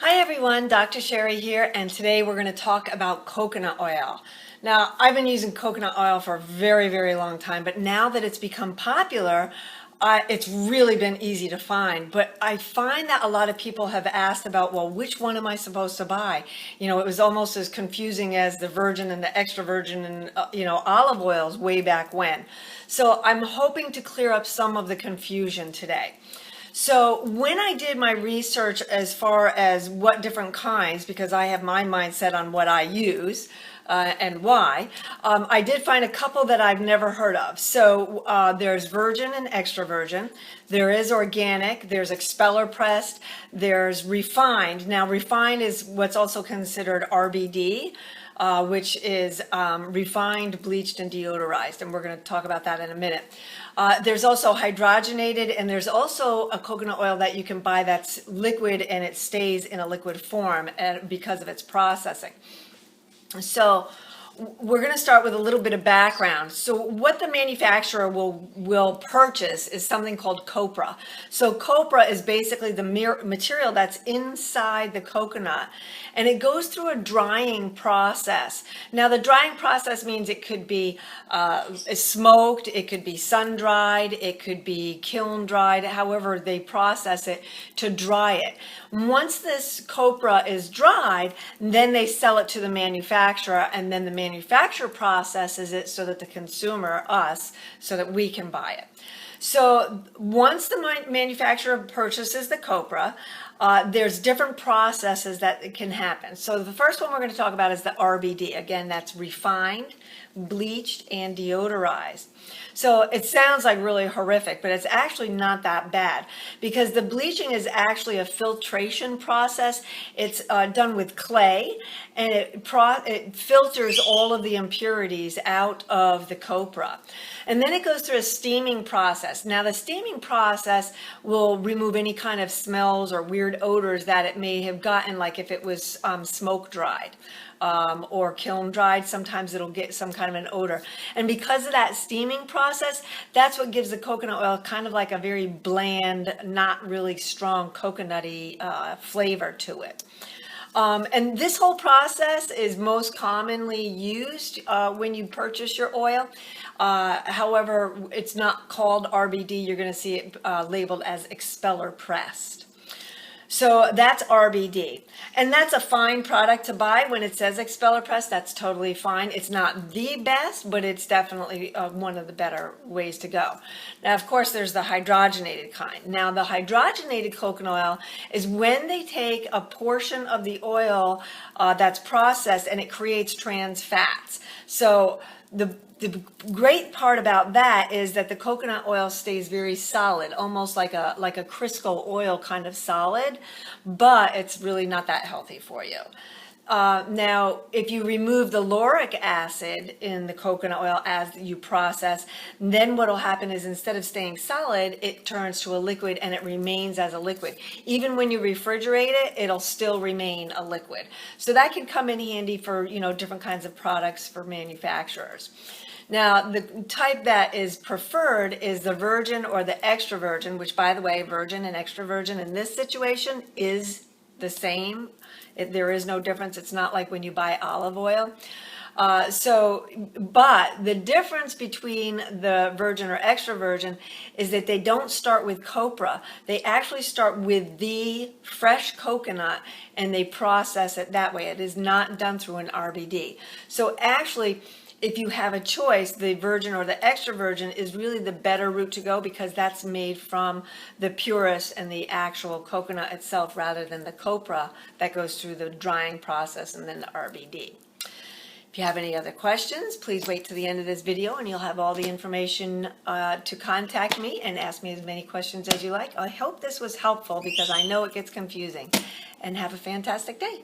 Hi everyone, Dr. Sharrie here, and today we're going to talk about coconut oil. Now, I've been using coconut oil for a very, very long time, but now that it's become popular, it's really been easy to find. But I find that a lot of people have asked about, well, which one am I supposed to buy? You know, it was almost as confusing as the virgin and the extra virgin and, olive oils way back when. So I'm hoping to clear up some of the confusion today. So when I did my research as far as what different kinds, because I have my mindset on what I use and why, I did find a couple that I've never heard of. So there's virgin and extra virgin. There is organic. There's expeller pressed. There's refined. Now refined is what's also considered RBD. Which is refined, bleached, and deodorized. And we're going to talk about that in a minute. There's also hydrogenated, and there's also a coconut oil that you can buy that's liquid and it stays in a liquid form because of its processing. So we're going to start with a little bit of background. So what the manufacturer will purchase is something called copra. So copra is basically the material that's inside the coconut, and it goes through a drying process. Now the drying process means it could be smoked, it could be sun-dried, it could be kiln-dried, however they process it to dry it. Once this copra is dried, then they sell it to the manufacturer, and then the manufacturer processes it so that the consumer, us, so that we can buy it. So once the manufacturer purchases the copra, there's different processes that can happen. So the first one we're going to talk about is the RBD. Again, that's refined, bleached, and deodorized. So it sounds like really horrific, but it's actually not that bad, because the bleaching is actually a filtration process. It's done with clay, and it filters all of the impurities out of the copra. And then it goes through a steaming process. Now the steaming process will remove any kind of smells or weird odors that it may have gotten, like if it was smoke dried. Or kiln dried, sometimes it'll get some kind of an odor. And because of that steaming process, that's what gives the coconut oil kind of like a very bland, not really strong coconutty flavor to it. And this whole process is most commonly used when you purchase your oil. However, it's not called RBD. You're going to see it labeled as expeller pressed. So that's RBD, and that's a fine product to buy. When it says expeller press, that's totally fine. It's not the best, but it's definitely one of the better ways to go. Now, of course, there's the hydrogenated kind. Now, the hydrogenated coconut oil is when they take a portion of the oil that's processed and it creates trans fats. So the great part about that is that the coconut oil stays very solid, almost like a Crisco oil kind of solid, but it's really not that healthy for you. Now, if you remove the lauric acid in the coconut oil as you process, then what will happen is instead of staying solid, it turns to a liquid and it remains as a liquid. Even when you refrigerate it, it'll still remain a liquid. So that can come in handy for, different kinds of products for manufacturers. Now, the type that is preferred is the virgin or the extra virgin, which, by the way, virgin and extra virgin in this situation is the same. There is no difference. It's not like when you buy olive oil. But the difference between the virgin or extra virgin is that they don't start with copra. They actually start with the fresh coconut and they process it that way. It is not done through an RBD. So actually, if you have a choice, the virgin or the extra virgin is really the better route to go, because that's made from the purest and the actual coconut itself rather than the copra that goes through the drying process and then the RBD. If you have any other questions, please wait to the end of this video and you'll have all the information to contact me and ask me as many questions as you like. I hope this was helpful because I know it gets confusing. And have a fantastic day.